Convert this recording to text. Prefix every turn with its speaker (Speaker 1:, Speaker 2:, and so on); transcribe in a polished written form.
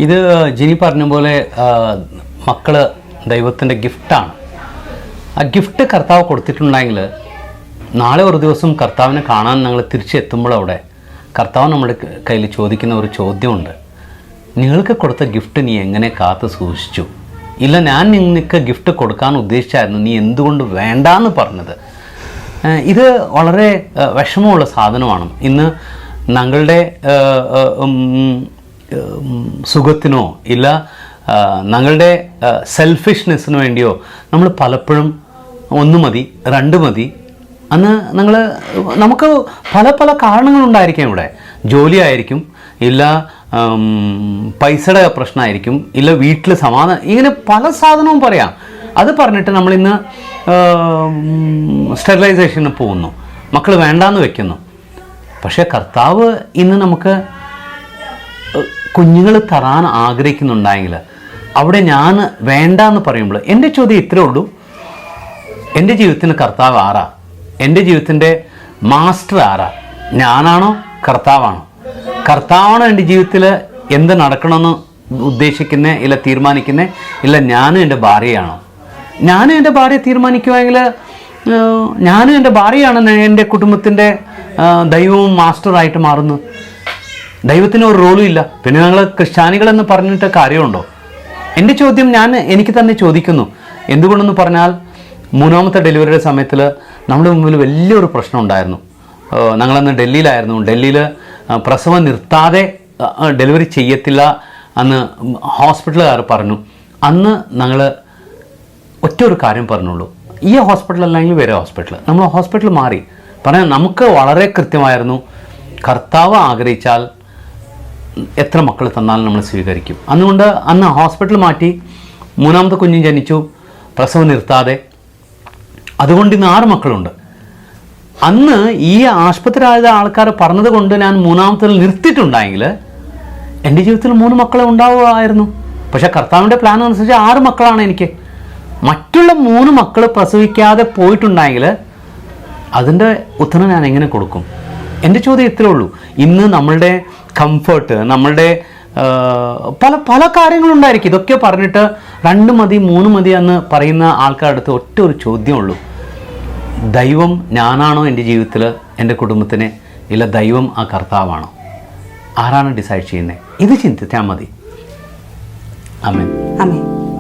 Speaker 1: ഇത് ജിനി പറഞ്ഞ പോലെ മക്കൾ ദൈവത്തിൻ്റെ ഗിഫ്റ്റാണ്. ആ ഗിഫ്റ്റ് കർത്താവ് കൊടുത്തിട്ടുണ്ടെങ്കിൽ നാളെ ഒരു ദിവസം കർത്താവിനെ കാണാൻ ഞങ്ങൾ തിരിച്ചെത്തുമ്പോഴവിടെ കർത്താവ് നമ്മുടെ കയ്യിൽ ചോദിക്കുന്ന ഒരു ചോദ്യമുണ്ട്. നിങ്ങൾക്ക് കൊടുത്ത ഗിഫ്റ്റ് നീ എങ്ങനെ കാത്തു സൂക്ഷിച്ചു? ഇല്ല, ഞാൻ നിങ്ങൾക്ക് ഗിഫ്റ്റ് കൊടുക്കാൻ ഉദ്ദേശിച്ചായിരുന്നു, നീ എന്തുകൊണ്ട് വേണ്ടാന്ന് പറഞ്ഞത്? ഇത് വളരെ വിഷമമുള്ള സാധനമാണ്. ഇന്ന് ഞങ്ങളുടെ സുഖത്തിനോ ഇല്ല ഞങ്ങളുടെ സെൽഫിഷ്നെസ്സിന് വേണ്ടിയോ നമ്മൾ പലപ്പോഴും 1 മതി 2 മതി അന്ന് നമുക്ക് പല പല കാരണങ്ങളുണ്ടായിരിക്കും. ഇവിടെ ജോലി ആയിരിക്കും, ഇല്ല പൈസയുടെ പ്രശ്നമായിരിക്കും, ഇല്ല വീട്ടിൽ സമാധാനം, ഇങ്ങനെ പല സാധനവും പറയാം. അത് പറഞ്ഞിട്ട് നമ്മളിന്ന് സ്റ്റെറിലൈസേഷന് പോകുന്നു, മക്കൾ വേണ്ടാന്ന് വെക്കുന്നു. പക്ഷേ കർത്താവ് ഇന്ന് നമുക്ക് കുഞ്ഞുങ്ങൾ തരാൻ ആഗ്രഹിക്കുന്നുണ്ടെങ്കിൽ അവിടെ ഞാൻ വേണ്ടാന്ന് പറയുമ്പോൾ എൻ്റെ ചോദ്യം ഇത്രേ ഉള്ളൂ: എൻ്റെ ജീവിതത്തിന് കർത്താവ് ആരാ? എൻ്റെ ജീവിതത്തിൻ്റെ മാസ്റ്റർ ആരാ? ഞാനാണോ കർത്താവാണോ? കർത്താവാണോ എൻ്റെ ജീവിതത്തിൽ എന്ത് നടക്കണമെന്ന് ഉദ്ദേശിക്കുന്നത് ഇല്ല തീരുമാനിക്കുന്നത്? ഇല്ല ഞാനും എൻ്റെ ഭാര്യയാണോ? ഞാനും എൻ്റെ ഭാര്യ തീരുമാനിക്കുമെങ്കിൽ ഞാനും എൻ്റെ ഭാര്യയാണ് എൻ്റെ കുടുംബത്തിൻ്റെ ദൈവവും മാസ്റ്ററായിട്ട് മാറുന്നു. ദൈവത്തിന് ഒരു റോളും ഇല്ല. പിന്നെ ഞങ്ങൾ ക്രിസ്ത്യാനികളെന്ന് പറഞ്ഞിട്ട് കാര്യമുണ്ടോ? എൻ്റെ ചോദ്യം എനിക്ക് തന്നെ ചോദിക്കുന്നു. എന്തുകൊണ്ടെന്ന് പറഞ്ഞാൽ 3ാമത്തെ ഡെലിവറിയുടെ സമയത്തിൽ നമ്മുടെ മുമ്പിൽ വലിയൊരു പ്രശ്നം ഉണ്ടായിരുന്നു. ഞങ്ങളന്ന് ഡൽഹിയിലായിരുന്നു. ഡൽഹിയിൽ പ്രസവം നിർത്താതെ ഡെലിവറി ചെയ്യത്തില്ല അന്ന് ഹോസ്പിറ്റലുകാർ പറഞ്ഞു. അന്ന് ഞങ്ങൾ ഒറ്റൊരു കാര്യം പറഞ്ഞുള്ളൂ: ഈ ഹോസ്പിറ്റൽ അല്ലെങ്കിൽ വേറെ ഹോസ്പിറ്റൽ. നമ്മൾ ഹോസ്പിറ്റൽ മാറി. പറഞ്ഞാൽ നമുക്ക് വളരെ കൃത്യമായിരുന്നു, കർത്താവ് ആഗ്രഹിച്ചാൽ എത്ര മക്കൾ തന്നാലും നമ്മൾ സ്വീകരിക്കും. അതുകൊണ്ട് അന്ന് ഹോസ്പിറ്റൽ മാറ്റി. 3ാമത്തെ കുഞ്ഞ് ജനിച്ചു പ്രസവം നിർത്താതെ. അതുകൊണ്ട് ഇന്ന് 6 മക്കളുണ്ട്. അന്ന് ഈ ആശുപത്രിയിലായ ആൾക്കാർ പറഞ്ഞത് കൊണ്ട് ഞാൻ 3ാമത്തിൽ നിർത്തിയിട്ടുണ്ടായെങ്കിൽ എൻ്റെ ജീവിതത്തിൽ 3 മക്കളെ ഉണ്ടാവുമായിരുന്നു. പക്ഷേ കർത്താവിൻ്റെ പ്ലാൻ അനുസരിച്ച് 6 മക്കളാണ് എനിക്ക്. മറ്റുള്ള 3 മക്കൾ പ്രസവിക്കാതെ പോയിട്ടുണ്ടെങ്കിൽ അതിൻ്റെ ഉത്തരം ഞാൻ എങ്ങനെ കൊടുക്കും? എൻ്റെ ചോദ്യം ഇത്രേ ഉള്ളൂ. ഇന്ന് നമ്മളുടെ കംഫർട്ട്, നമ്മളുടെ പല പല കാര്യങ്ങളുണ്ടായിരിക്കും. ഇതൊക്കെ പറഞ്ഞിട്ട് 2 മതി 3 മതി എന്ന് പറയുന്ന ആൾക്കാരുടെ അടുത്ത് ഒറ്റ ഒരു ചോദ്യമുള്ളൂ: ദൈവം ഞാനാണോ എൻ്റെ ജീവിതത്തിൽ, എൻ്റെ കുടുംബത്തിന്? ഇല്ല ദൈവം ആ കർത്താവാണോ? ആരാണ് ഡിസൈഡ് ചെയ്യുന്നത്? ഇത് ചിന്തിച്ചാൽ മതി. ആമേൻ.
Speaker 2: ആമേൻ.